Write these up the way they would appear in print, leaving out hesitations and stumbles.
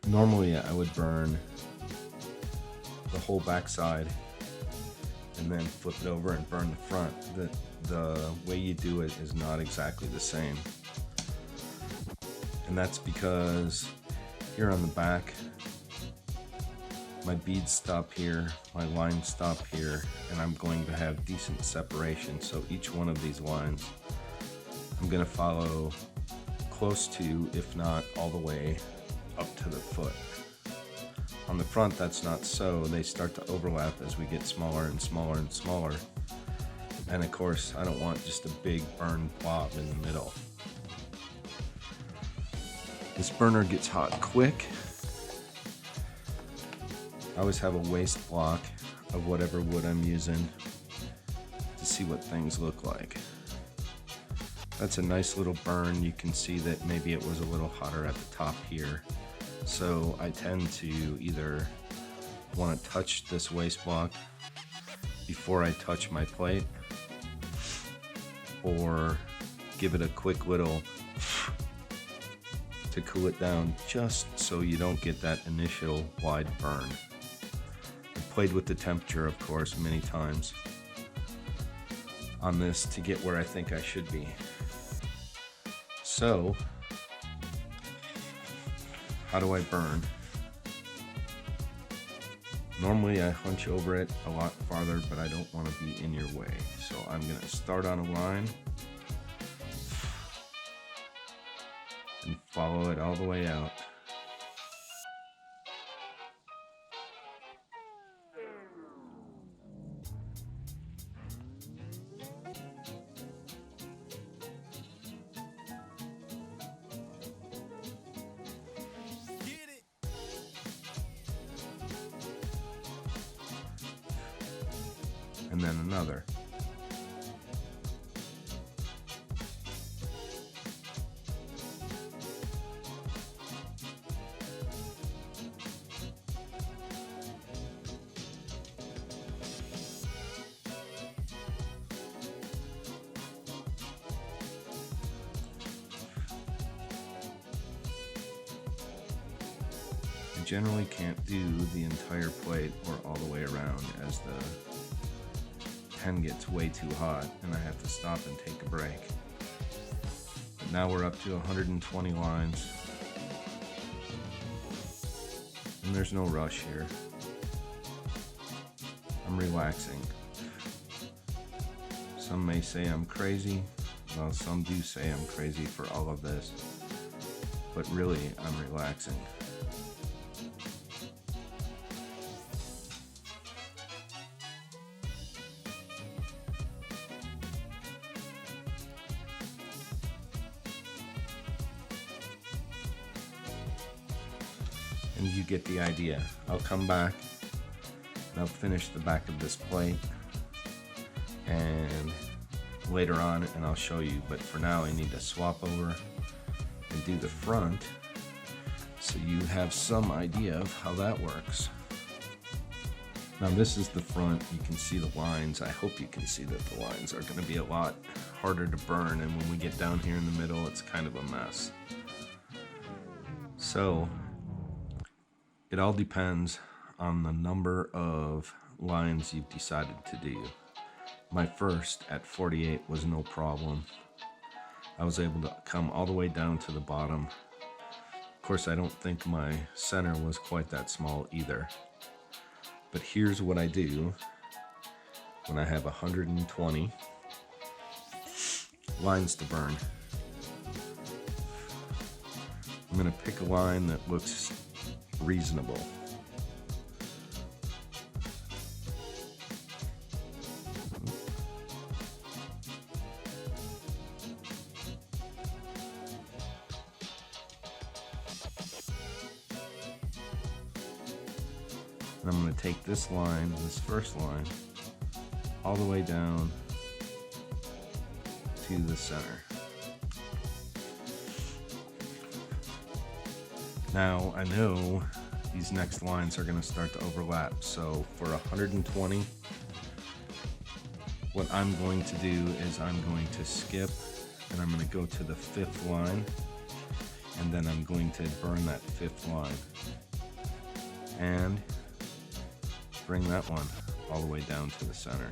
Normally I would burn the whole backside and then flip it over and burn the front. The way you do it is not exactly the same. And that's because here on the back, my beads stop here, my lines stop here, and I'm going to have decent separation. So each one of these lines, I'm gonna follow close to, if not all the way up to the foot. On the front, that's not so. They start to overlap as we get smaller and smaller and smaller. And of course, I don't want just a big burn blob in the middle. This burner gets hot quick. I always have a waste block of whatever wood I'm using to see what things look like. That's a nice little burn. You can see that maybe it was a little hotter at the top here. So I tend to either want to touch this waste block before I touch my plate, or give it a quick little to cool it down, just so you don't get that initial wide burn. I've played with the temperature, of course, many times on this to get where I think I should be. So, how do I burn? Normally I hunch over it a lot farther, but I don't want to be in your way. So I'm going to start on a line and follow it all the way out. And then another. I generally can't do the entire plate or all the way around, as the pen gets way too hot and I have to stop and take a break. But now we're up to 120 lines, and there's no rush here. I'm relaxing. Some may say I'm crazy. Well, some do say I'm crazy for all of this, but really I'm relaxing. And you get the idea. I'll come back and I'll finish the back of this plate and later on, and I'll show you, but for now I need to swap over and do the front so you have some idea of how that works. Now this is the front. You can see the lines. I hope you can see that the lines are going to be a lot harder to burn, and when we get down here in the middle, it's kind of a mess. So it all depends on the number of lines you've decided to do. My first at 48 was no problem. I was able to come all the way down to the bottom. Of course, I don't think my center was quite that small either. But here's what I do when I have 120 lines to burn. I'm gonna pick a line that looks reasonable. And I'm going to take this line, this first line, all the way down to the center. Now, I know these next lines are going to start to overlap, so for 120, what I'm going to do is I'm going to skip, and I'm going to go to the fifth line, and then I'm going to burn that 5th line and bring that one all the way down to the center.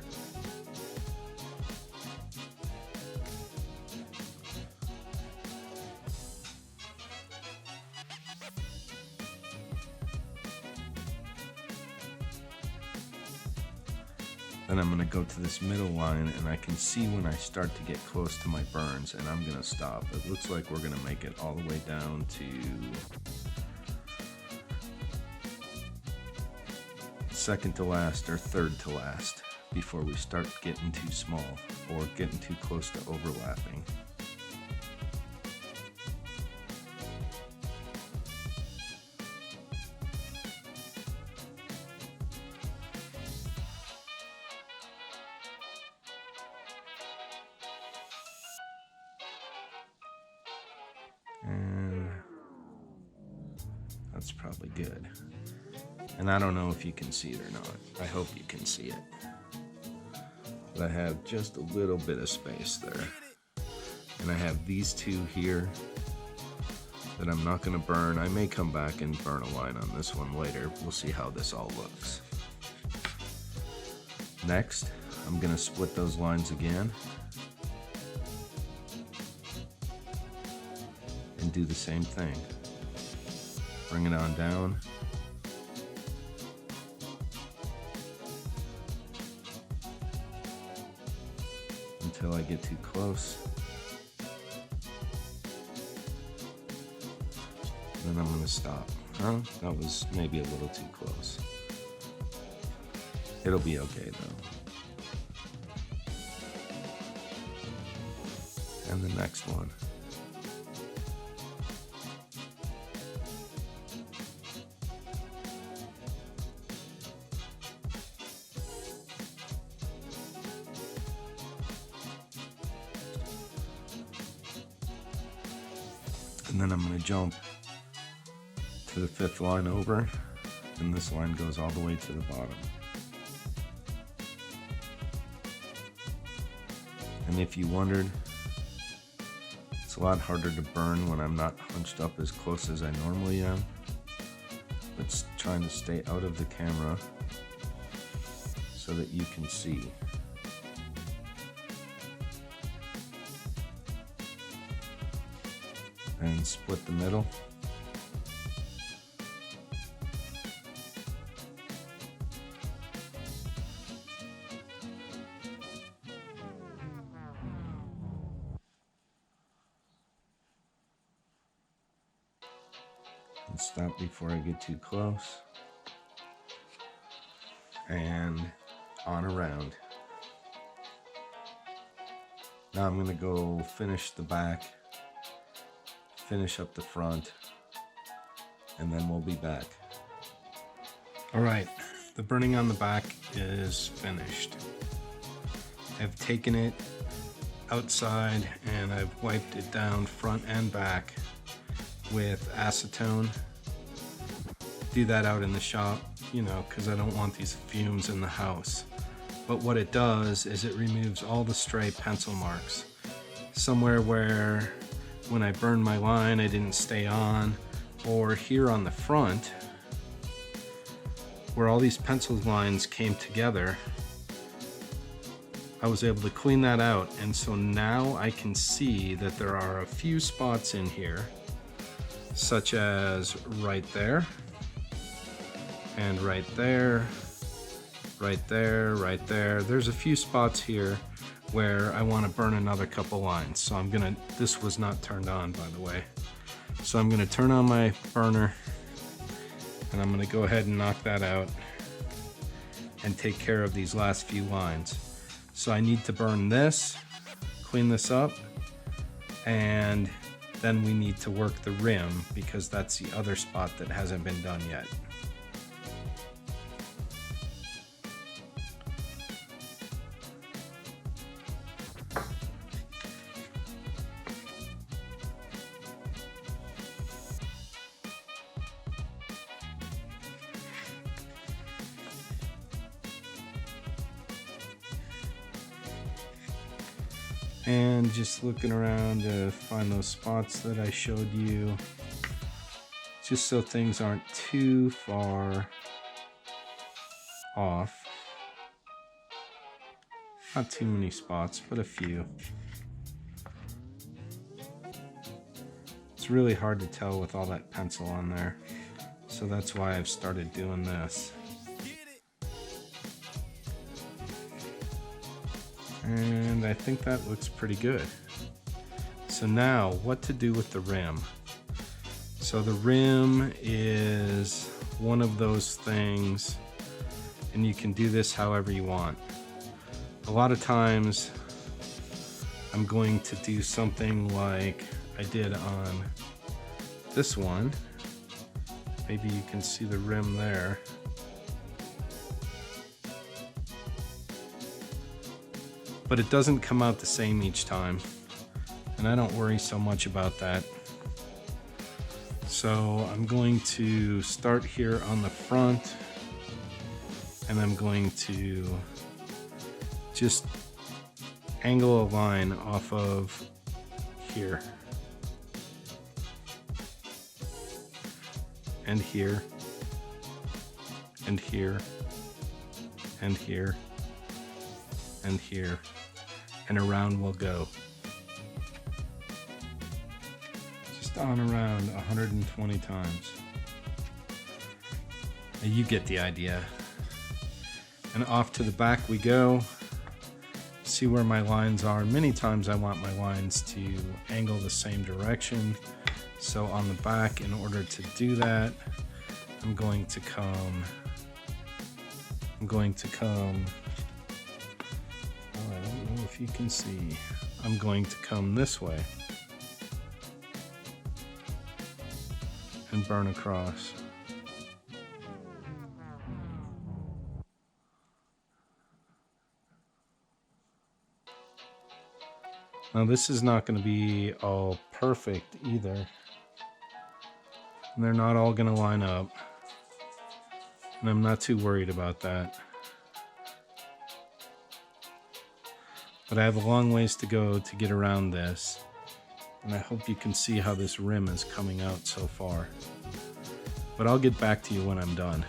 Then I'm going to go to this middle line, and I can see when I start to get close to my burns, and I'm going to stop. It looks like we're going to make it all the way down to second to last or third to last before we start getting too small or getting too close to overlapping. And that's probably good. And I don't know if you can see it or not. I hope you can see it. But I have just a little bit of space there. And I have these two here that I'm not going to burn. I may come back and burn a line on this one later. We'll see how this all looks. Next, I'm going to split those lines again and do the same thing. Bring it on down. Until I get too close. Then I'm going to stop. Huh? That was maybe a little too close. It'll be okay though. And the next one. And then I'm going to jump to the 5th line over, and this line goes all the way to the bottom. And if you wondered, it's a lot harder to burn when I'm not hunched up as close as I normally am. It's trying to stay out of the camera so that you can see. And split the middle. And stop before I get too close. And on around. Now I'm going to go finish the back, finish up the front, and then we'll be back. All right, the burning on the back is finished. I've taken it outside and I've wiped it down front and back with acetone. Do that out in the shop, you know, because I don't want these fumes in the house. But what it does is it removes all the stray pencil marks. Somewhere where when I burned my line I didn't stay on, or here on the front where all these pencil lines came together, I was able to clean that out, and so now I can see that there are a few spots in here, such as right there, and right there, right there, right there. There's a few spots here where I want to burn another couple lines. So I'm gonna, this was not turned on by the way. So I'm gonna turn on my burner and I'm gonna go ahead and knock that out and take care of these last few lines. So I need to burn this, clean this up, and then we need to work the rim because that's the other spot that hasn't been done yet. And just looking around to find those spots that I showed you, just so things aren't too far off. Not too many spots, but a few. It's really hard to tell with all that pencil on there, so that's why I've started doing this. And I think that looks pretty good. So now, what to do with the rim? So the rim is one of those things, and you can do this however you want. A lot of times, I'm going to do something like I did on this one. Maybe you can see the rim there. But it doesn't come out the same each time, and I don't worry so much about that. So I'm going to start here on the front, and I'm going to just angle a line off of here and here and here and here and here, and around we'll go. Just on around 120 times. And you get the idea. And off to the back we go. See where my lines are. Many times I want my lines to angle the same direction. So on the back, in order to do that, I'm going to come, I don't know if you can see, I'm going to come this way and burn across. Now this is not going to be all perfect either. And they're not all going to line up. And I'm not too worried about that. But I have a long ways to go to get around this. And I hope you can see how this rim is coming out so far. But I'll get back to you when I'm done.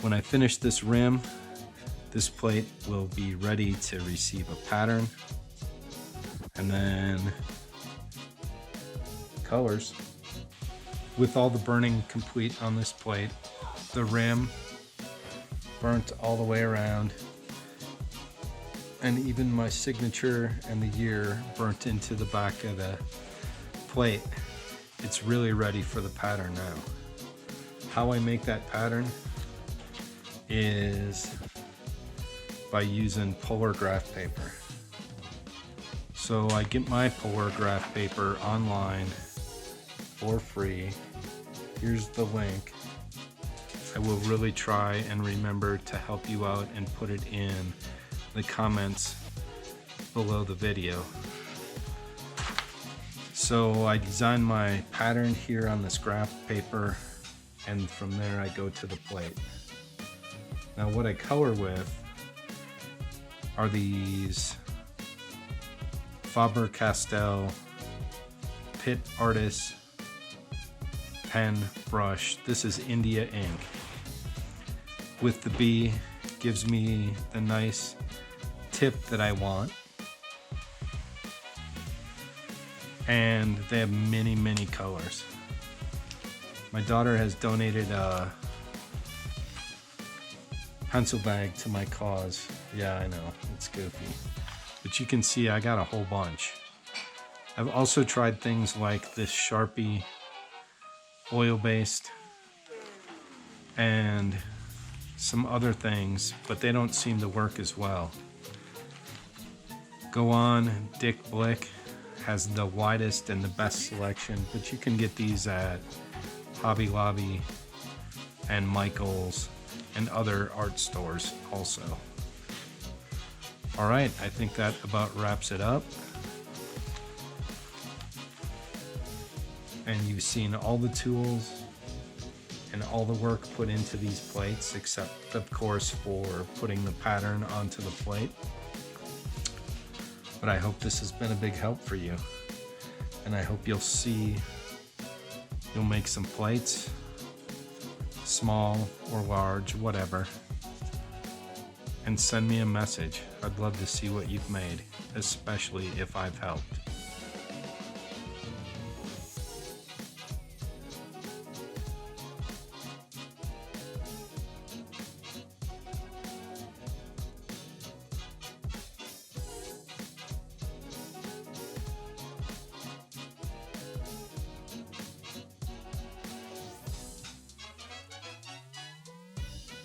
When I finish this rim, this plate will be ready to receive a pattern. And then colors. With all the burning complete on this plate, the rim burnt all the way around, and even my signature and the year burnt into the back of the plate. It's really ready for the pattern now. How I make that pattern is by using Polar Graph paper. So I get my Polar Graph paper online for free. Here's the link. I will really try and remember to help you out and put it in the comments below the video. So I design my pattern here on this graph paper, and from there I go to the plate. Now what I color with are these Faber-Castell Pitt Artist pen brush. This is India ink. With the B, gives me the nice tip that I want. And they have many, many colors. My daughter has donated a pencil bag to my cause. Yeah, I know, it's goofy. But you can see I got a whole bunch. I've also tried things like this Sharpie oil-based and some other things, but they don't seem to work as well. Go on, Dick Blick has the widest and the best selection, but you can get these at Hobby Lobby and Michael's and other art stores also. All right, I think that about wraps it up. And you've seen all the tools and all the work put into these plates, except of course for putting the pattern onto the plate. But I hope this has been a big help for you. And I hope you'll make some plates, small or large, whatever, and send me a message. I'd love to see what you've made, especially if I've helped.